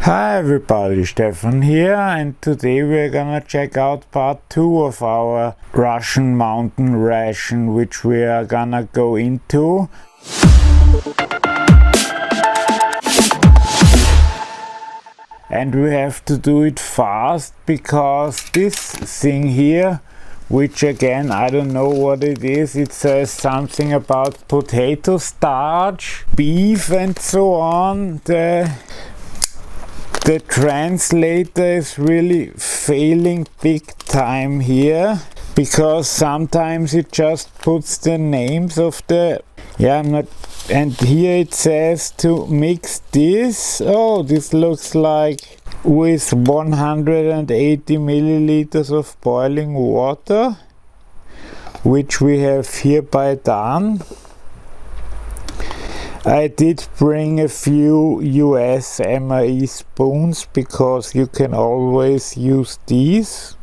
Hi everybody, Stefan here, and today we're gonna check out part 2 of our Russian Mountain Ration, which we are gonna go into. And we have to do it fast because this thing here, which again I don't know what it is, it says something about potato starch, beef and so on. The translator is really failing big time here, because sometimes it just puts the names of the, and here it says to mix this. Oh, this looks like with 180 milliliters of boiling water, which we have hereby done. I did bring a few US MRE spoons because you can always use these.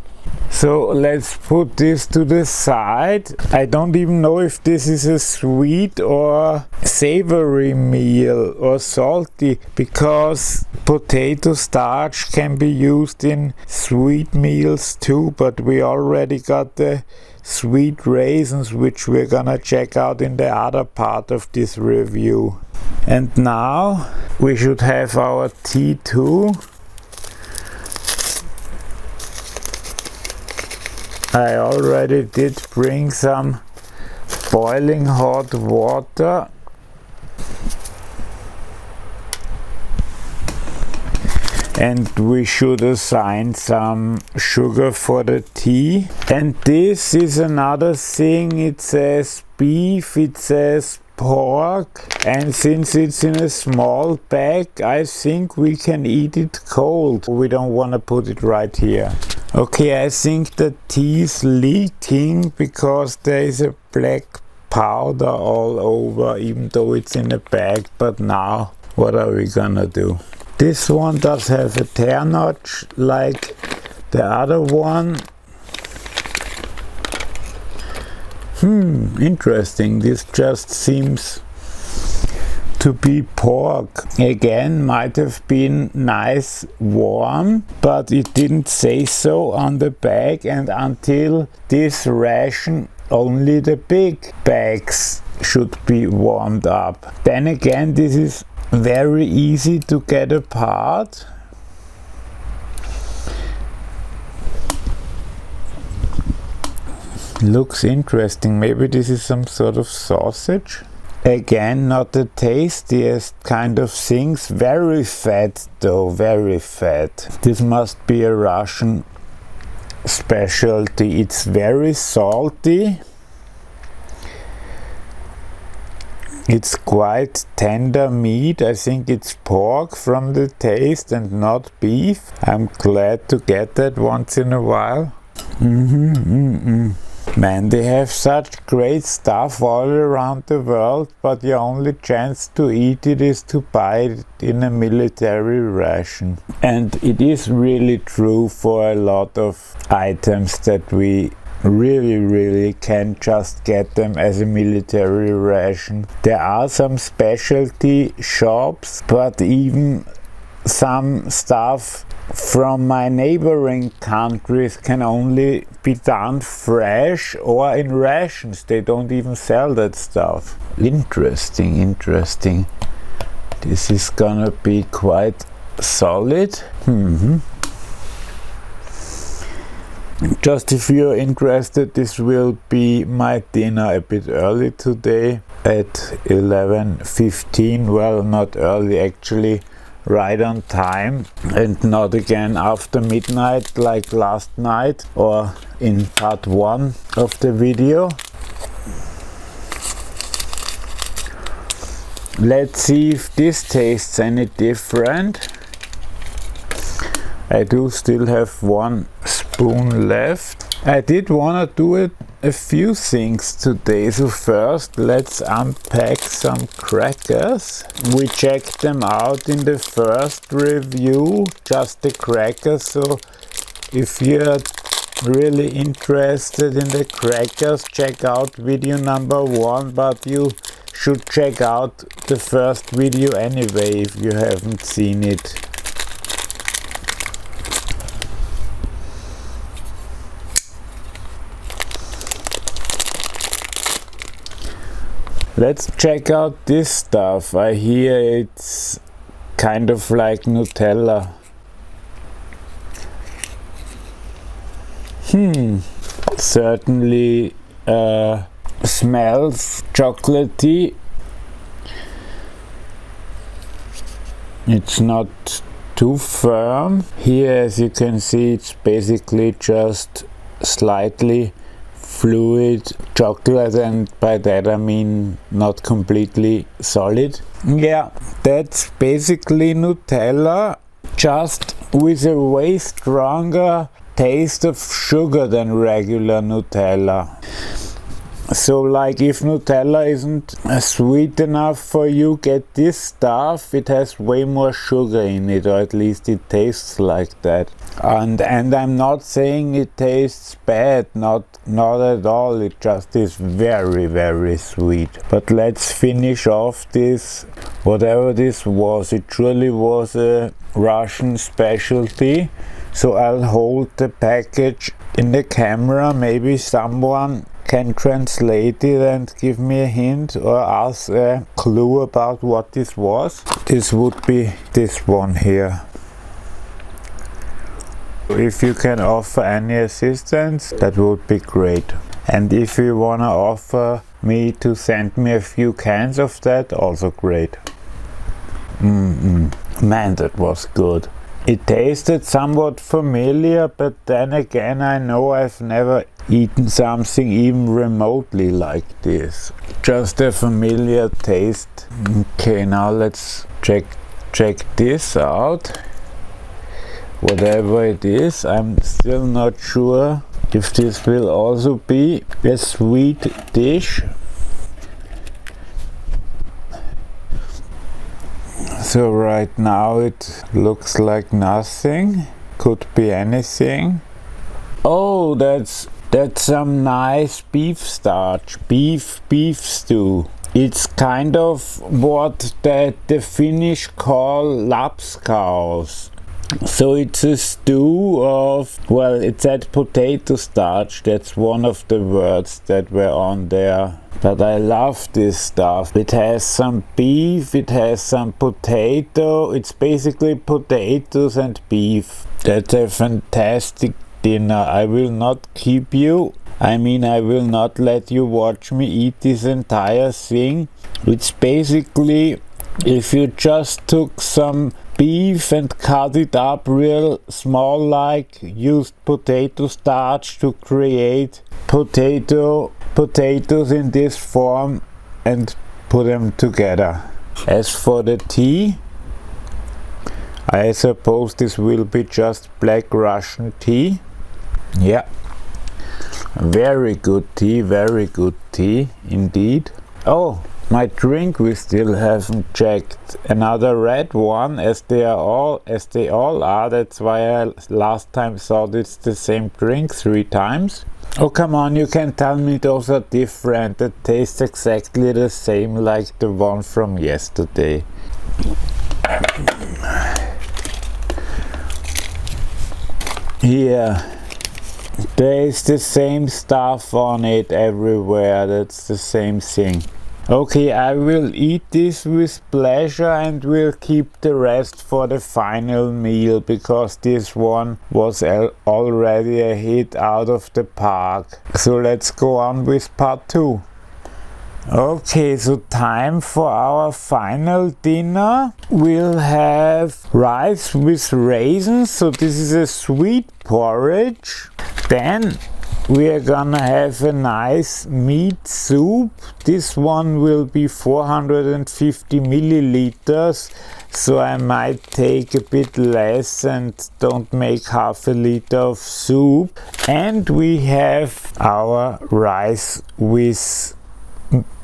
So let's put this to the side. I don't even know if this is a sweet or savory meal or salty, because potato starch can be used in sweet meals too, but we already got the sweet raisins, which we're gonna check out in the other part of this review. And now we should have our tea too. I already did bring some boiling hot water. And we should assign some sugar for the tea. And this is another thing, it says beef, it says pork, and since it's in a small bag, I think we can eat it cold. We don't want to put it right here. Okay, I think the tea is leaking because there is a black powder all over, even though it's in a bag. But now, what are we gonna do? This one does have a tear notch like the other one. Interesting. This just seems to be pork. Again, might have been nice warm, but it didn't say so on the bag, and until this ration, only the big bags should be warmed up. Then again, this is very easy to get apart. Looks interesting. Maybe this is some sort of sausage. Again, not the tastiest kind of things. Very fat though, very fat. This must be a Russian specialty. It's very salty. It's quite tender meat. I think it's pork from the taste and not beef. I'm glad to get that once in a while. Man, they have such great stuff all around the world, but your only chance to eat it is to buy it in a military ration. And it is really true for a lot of items that we really can just get them as a military ration. There are some specialty shops, but even some stuff from my neighboring countries can only be done fresh or in rations. They don't even sell that stuff. Interesting. This is gonna be quite solid. Just if you're interested, this will be my dinner a bit early today at 11:15. Well, not early actually, right on time, and not again after midnight like last night or in part 1 of the video. Let's see if this tastes any different. I do still have 1 spoon left. I did want to do a few things today. So first, let's unpack some crackers. We checked them out in the first review, just the crackers. So if you're really interested in the crackers, check out video number 1, but you should check out the first video anyway if you haven't seen it. Let's check out this stuff. I hear it's kind of like Nutella. Certainly smells chocolatey. It's not too firm. Here, as you can see, it's basically just slightly fluid chocolate, and by that I mean not completely solid. Yeah, that's basically Nutella, just with a way stronger taste of sugar than regular Nutella. So like if Nutella isn't sweet enough for you, get this stuff. It has way more sugar in it, or at least it tastes like that. And I'm not saying it tastes bad, not at all. It just is very, very sweet. But let's finish off this, whatever this was. It surely was a Russian specialty. So I'll hold the package in the camera. Maybe someone can translate it and give me a hint or ask a clue about what this was. This would be this one here. If you can offer any assistance, that would be great. And if you wanna offer me to send me a few cans of that, also great. Man, that was good. It tasted somewhat familiar, but then again I know I've never eaten something even remotely like this. Just a familiar taste. Okay, now let's check this out. Whatever it is, I'm still not sure if this will also be a sweet dish. So right now it looks like nothing. Could be anything. Oh, that's some nice beef starch, beef stew. It's kind of what the Finnish call lapskaus. So it's a stew of, well, it said potato starch. That's one of the words that were on there. But I love this stuff. It has some beef, it has some potato. It's basically potatoes and beef. That's a fantastic dinner. I will not keep you. I mean, I will not let you watch me eat this entire thing. It's basically, if you just took some beef and cut it up real small, like used potato starch to create potatoes in this form and put them together. As for the tea, I suppose this will be just black Russian tea. Yeah, very good tea indeed. Oh, my drink we still haven't checked. Another red one, as they all are. That's why I last time thought it's the same drink 3 times. Oh, come on, you can tell me those are different. That tastes exactly the same like the one from yesterday. Here, there is the same stuff on it everywhere. That's the same thing. Okay, I will eat this with pleasure and will keep the rest for the final meal, because this one was already a hit out of the park. So let's go on with part 2. Okay, so time for our final dinner. We'll have rice with raisins, so this is a sweet porridge. Then we are gonna have a nice meat soup. This one will be 450 milliliters, so I might take a bit less and don't make half a liter of soup. And we have our rice with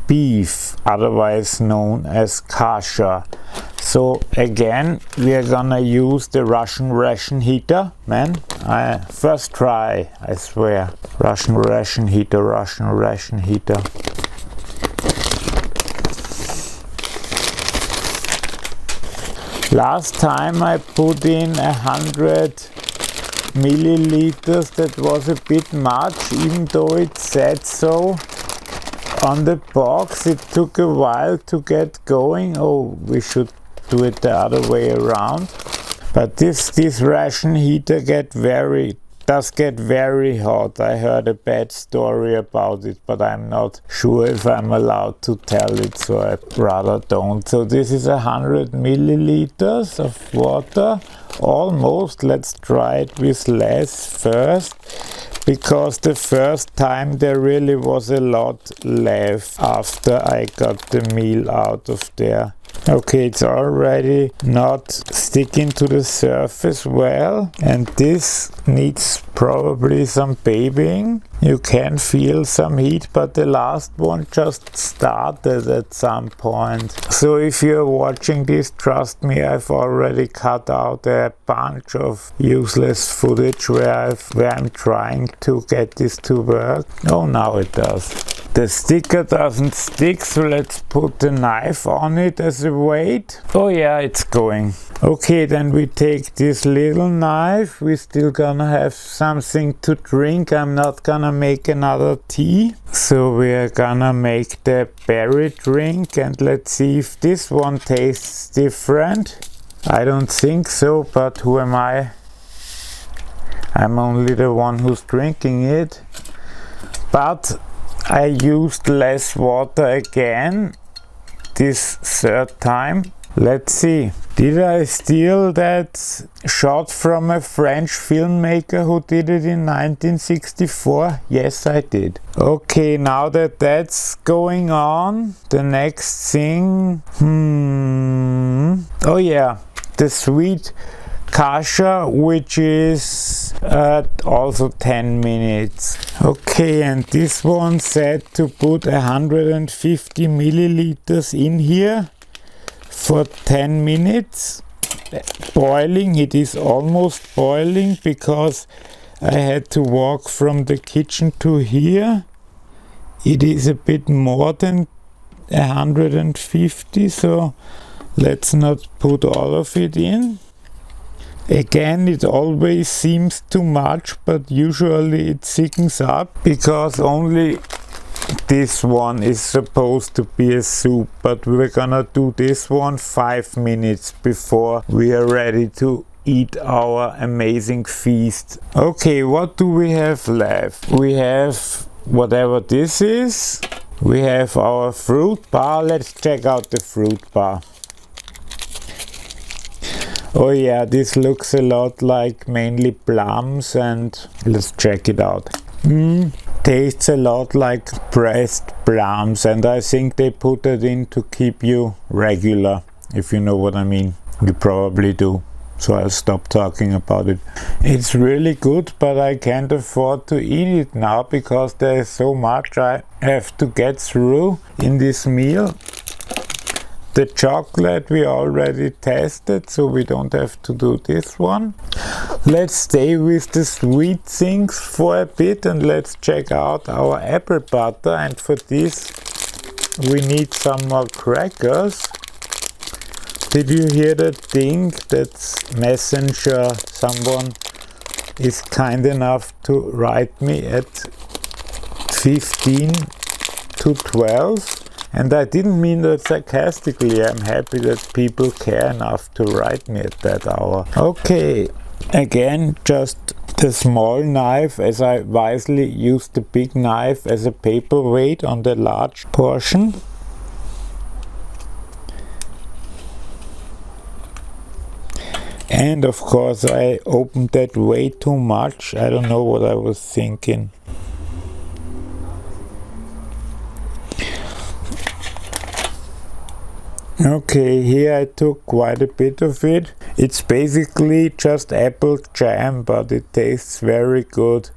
beef, otherwise known as Kasha. So again, we are gonna use the Russian ration heater. Man, first try, I swear. Russian ration heater. Last time I put in 100 milliliters. That was a bit much, even though it said so. on the box. It took a while to get going. Oh, we should do it the other way around. But this ration heater does get very hot. I heard a bad story about it, but I'm not sure if I'm allowed to tell it, so I rather don't. So this is 100 milliliters of water, almost. Let's try it with less first, because the first time there really was a lot left after I got the meal out of there. Okay, it's already not sticking to the surface well, and this needs probably some babying. You can feel some heat, but the last one just started at some point. So if you're watching this, trust me, I've already cut out a bunch of useless footage where I'm trying to get this to work. Oh, now it does. The sticker doesn't stick, so let's put the knife on it as a weight. Oh yeah, it's going. Okay, then we take this little knife. We're still gonna have something to drink. I'm not gonna make another tea. So we're gonna make the berry drink, and let's see if this one tastes different. I don't think so, but who am I? I'm only the one who's drinking it. But I used less water again this third time. Let's see. Did I steal that shot from a French filmmaker who did it in 1964? Yes, I did. Okay, now that that's going on, the next thing... Oh yeah, the sweet Kasha, which is also 10 minutes. Okay, and this one said to put 150 milliliters in here for 10 minutes. Boiling, it is almost boiling because I had to walk from the kitchen to here. It is a bit more than 150, so let's not put all of it in. Again, it always seems too much, but usually it thickens up because only this one is supposed to be a soup, but we're gonna do this one 5 minutes before we are ready to eat our amazing feast. Okay, what do we have left? We have whatever this is. We have our fruit bar. Let's check out the fruit bar. Oh yeah, this looks a lot like mainly plums, and let's check it out. Tastes a lot like pressed plums, and I think they put it in to keep you regular, if you know what I mean. You probably do, so I'll stop talking about it. It's really good, but I can't afford to eat it now because there is so much I have to get through in this meal. The chocolate we already tested, so we don't have to do this one. Let's stay with the sweet things for a bit, and let's check out our apple butter. And for this we need some more crackers. Did you hear that ding? That's Messenger. Someone is kind enough to write me at 15 to 12. And I didn't mean that sarcastically. I'm happy that people care enough to write me at that hour. Okay, again, just the small knife, as I wisely used the big knife as a paperweight on the large portion. And of course I opened that way too much. I don't know what I was thinking. Okay, here I took quite a bit of it. It's basically just apple jam, but it tastes very good.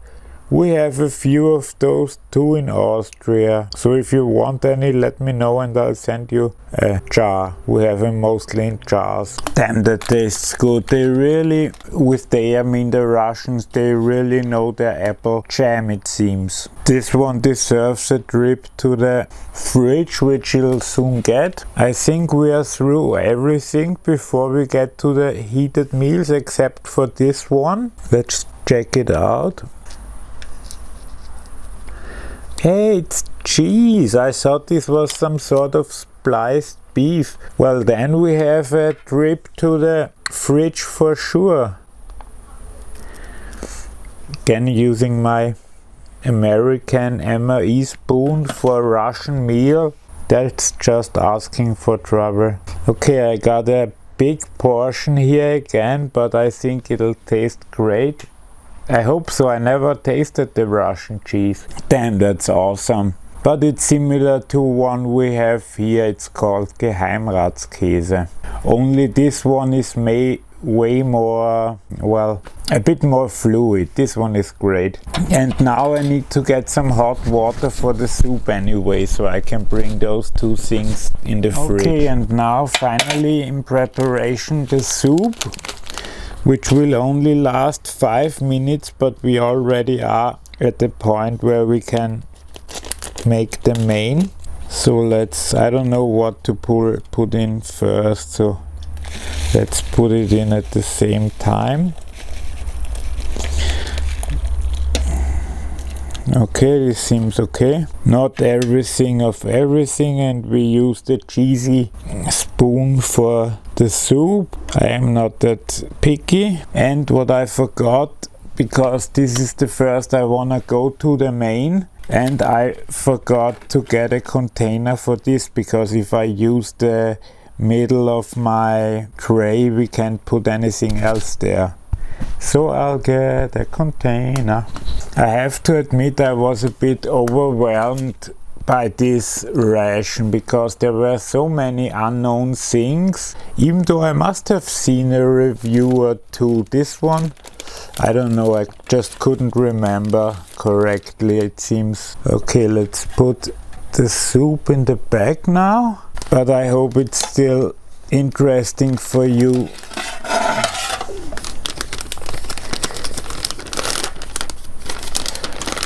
We have a few of those too in Austria, so if you want any, let me know and I'll send you a jar. We have them mostly in jars. Damn, that tastes good. They really, with they, I mean the Russians, they really know their apple jam, it seems. This one deserves a trip to the fridge, which you'll soon get. I think we are through everything before we get to the heated meals, except for this one. Let's check it out. Hey, it's cheese! I thought this was some sort of spliced beef. Well, then we have a trip to the fridge for sure. Again, using my American MRE spoon for Russian meal. That's just asking for trouble. Okay, I got a big portion here again, but I think it'll taste great. I hope so. I never tasted the Russian cheese. Damn, that's awesome. But it's similar to one we have here. It's called Geheimratskäse. Only this one is way more, well, a bit more fluid. This one is great. And now I need to get some hot water for the soup anyway, so I can bring those two things in the fridge. Okay, and now finally in preparation the soup, which will only last 5 minutes, but we already are at the point where we can make the main. So let's, I don't know what to put in first, so let's put it in at the same time. Okay, this seems okay. Not everything of everything, and we use the cheesy spoon for the soup. I am not that picky. And what I forgot, because this is the first I wanna go to the main, and I forgot to get a container for this, because if I use the middle of my tray we can't put anything else there. So I'll get a container. I have to admit I was a bit overwhelmed by this ration, because there were so many unknown things, even though I must have seen a reviewer to this one. I don't know, I just couldn't remember correctly, it seems. Okay, let's put the soup in the bag now, but I hope it's still interesting for you.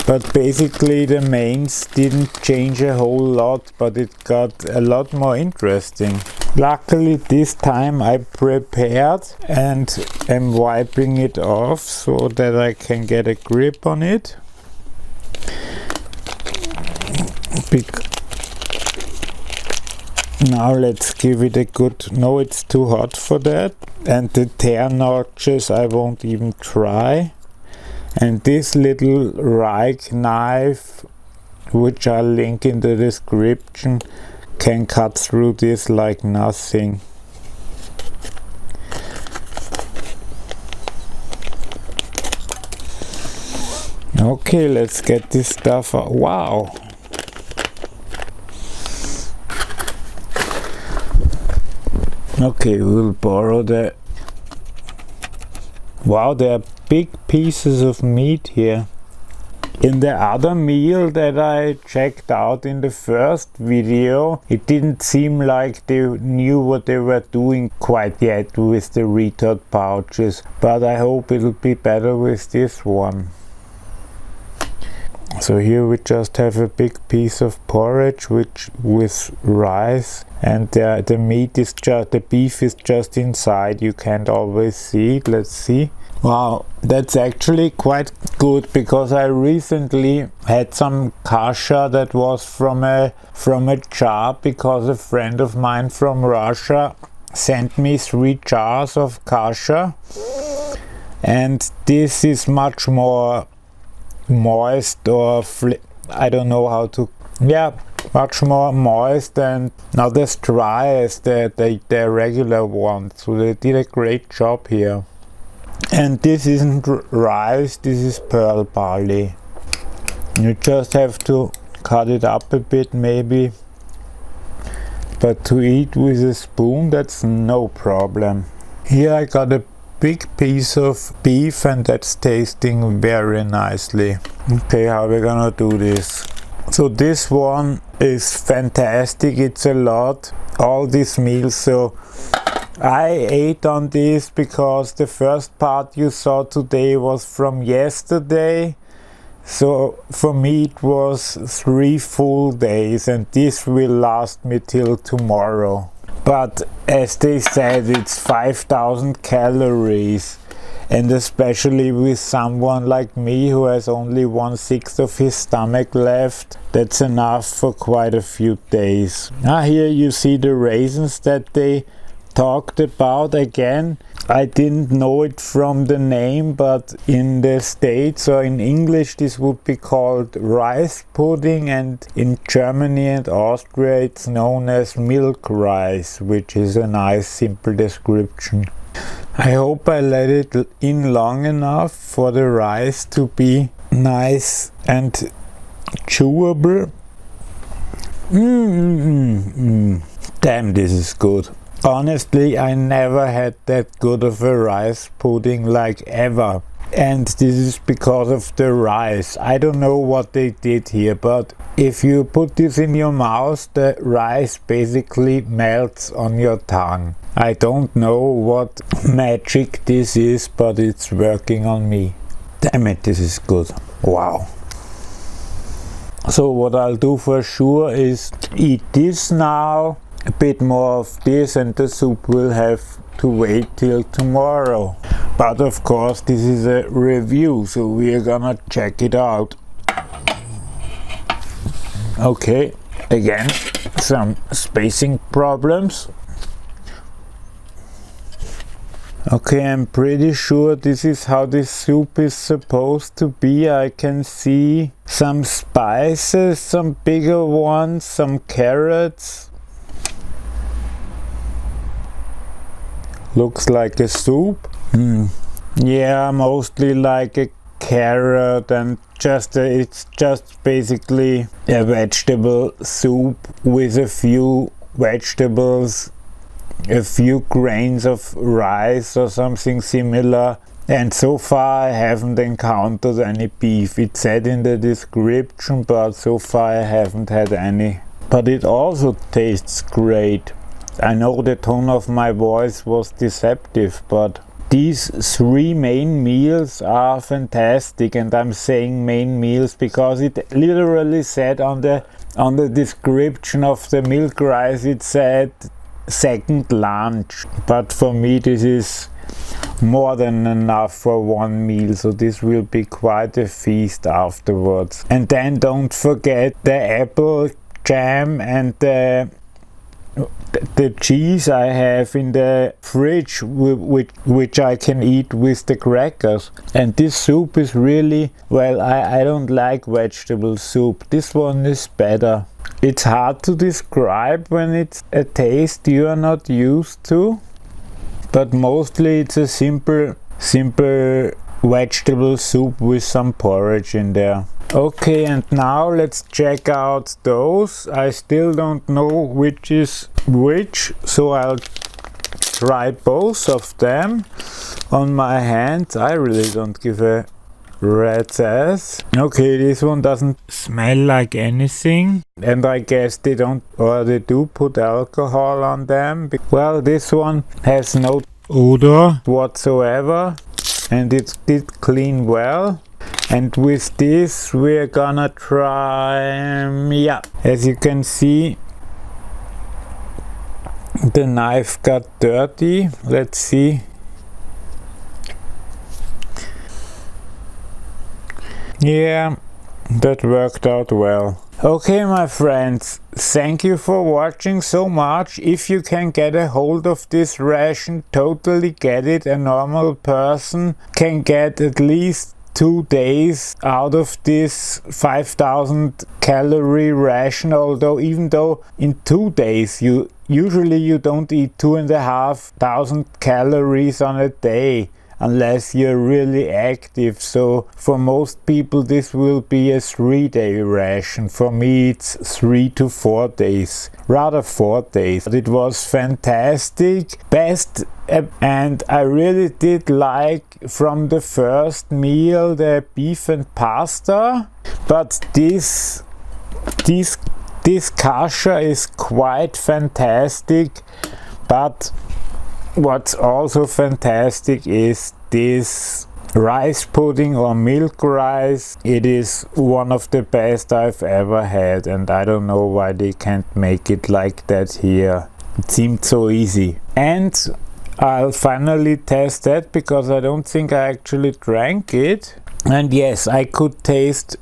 But basically the mains didn't change a whole lot, but it got a lot more interesting. Luckily this time I prepared and am wiping it off so that I can get a grip on it. Now let's give it a good, no, it's too hot for that. And the tear notches I won't even try. And this little Reich knife, which I'll link in the description, can cut through this like nothing. Okay, let's get this stuff out. Wow! Okay, we'll borrow the... Wow, there are big pieces of meat here. In the other meal that I checked out in the first video, it didn't seem like they knew what they were doing quite yet with the retort pouches, but I hope it'll be better with this one. So here we just have a big piece of porridge with rice, and the meat is just, the beef is just inside, you can't always see it. Let's see. Wow, that's actually quite good, because I recently had some Kasha that was from a jar, because a friend of mine from Russia sent me 3 jars of Kasha, and this is much more moist, or I don't know how to, yeah, much more moist and not as dry as the regular one, so they did a great job here. And this isn't rice, this is pearl barley. You just have to cut it up a bit maybe, but to eat with a spoon, that's no problem. Here I got a big piece of beef, and that's tasting very nicely. Okay, how are we gonna do this? So this one is fantastic, it's a lot, all these meals. So I ate on this because the first part you saw today was from yesterday. So for me it was 3 full days, and this will last me till tomorrow. But as they said, it's 5,000 calories, and especially with someone like me who has only 1/6 of his stomach left, that's enough for quite a few days. Here you see the raisins that they talked about. Again, I didn't know it from the name, but in the States or in English this would be called rice pudding, and in Germany and Austria it's known as milk rice, which is a nice simple description. I hope I let it in long enough for the rice to be nice and chewable. Damn, this is good. Honestly, I never had that good of a rice pudding, like, ever. And this is because of the rice. I don't know what they did here, but if you put this in your mouth, the rice basically melts on your tongue. I don't know what magic this is, but it's working on me. Damn it, this is good. Wow. So what I'll do for sure is eat this now, a bit more of this, and the soup will have to wait till tomorrow. But of course this is a review, so we are gonna check it out. Okay, again, some spacing problems. Okay, I'm pretty sure this is how this soup is supposed to be. I can see some spices, some bigger ones, some carrots. Looks like a soup. Yeah, mostly like a carrot, and it's just basically a vegetable soup with a few vegetables, a few grains of rice or something similar. And so far I haven't encountered any beef. It said in the description, but so far I haven't had any. But it also tastes great. I know the tone of my voice was deceptive, but these 3 main meals are fantastic, and I'm saying main meals because it literally said on the description of the milk rice, it said second lunch, but for me this is more than enough for one meal, so this will be quite a feast afterwards. And then don't forget the apple jam and the cheese I have in the fridge, which I can eat with the crackers. And this soup is really, well, I don't like vegetable soup. This one is better. It's hard to describe when it's a taste you are not used to, but mostly it's a simple vegetable soup with some porridge in there. Okay, and now let's check out those. I still don't know which is which, so I'll try both of them on my hands. I really don't give a rat's ass. Okay, this one doesn't smell like anything, and I guess they don't, or they do put alcohol on them. Well, this one has no odor whatsoever, and it did clean well. And with this we're gonna try, yeah, as you can see the knife got dirty. Let's see. Yeah, that worked out well. Okay, my friends, thank you for watching so much. If you can get a hold of this ration, totally get it. A normal person can get at least 2 days out of this 5,000 calorie ration, although even though in 2 days you don't eat 2,500 calories on a day unless you're really active. So for most people this will be a 3-day ration. For me it's 3 to 4 days, rather 4 days. But it was fantastic, best, and I really did like from the first meal the beef and pasta, but this kasha is quite fantastic. But what's also fantastic is this rice pudding or milk rice. It is one of the best I've ever had, and I don't know why they can't make it like that here. It seemed so easy. And I'll finally test that because I don't think I actually drank it. And yes, I could taste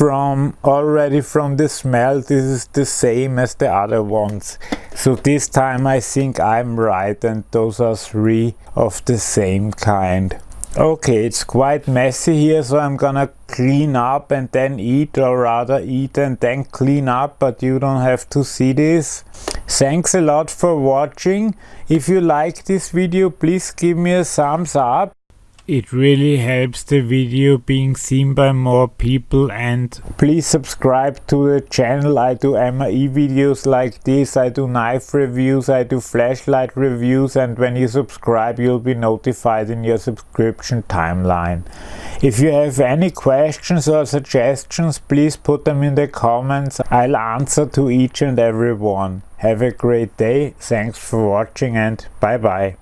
already from the smell, this is the same as the other ones. So this time I think I'm right, and those are 3 of the same kind. Okay, it's quite messy here, so I'm gonna clean up and then eat, or rather eat and then clean up, but you don't have to see this. Thanks a lot for watching. If you like this video, please give me a thumbs up. It really helps the video being seen by more people, and please subscribe to the channel. I do MRE videos like this, I do knife reviews, I do flashlight reviews, and when you subscribe you'll be notified in your subscription timeline. If you have any questions or suggestions, please put them in the comments. I'll answer to each and every one. Have a great day, thanks for watching, and bye bye.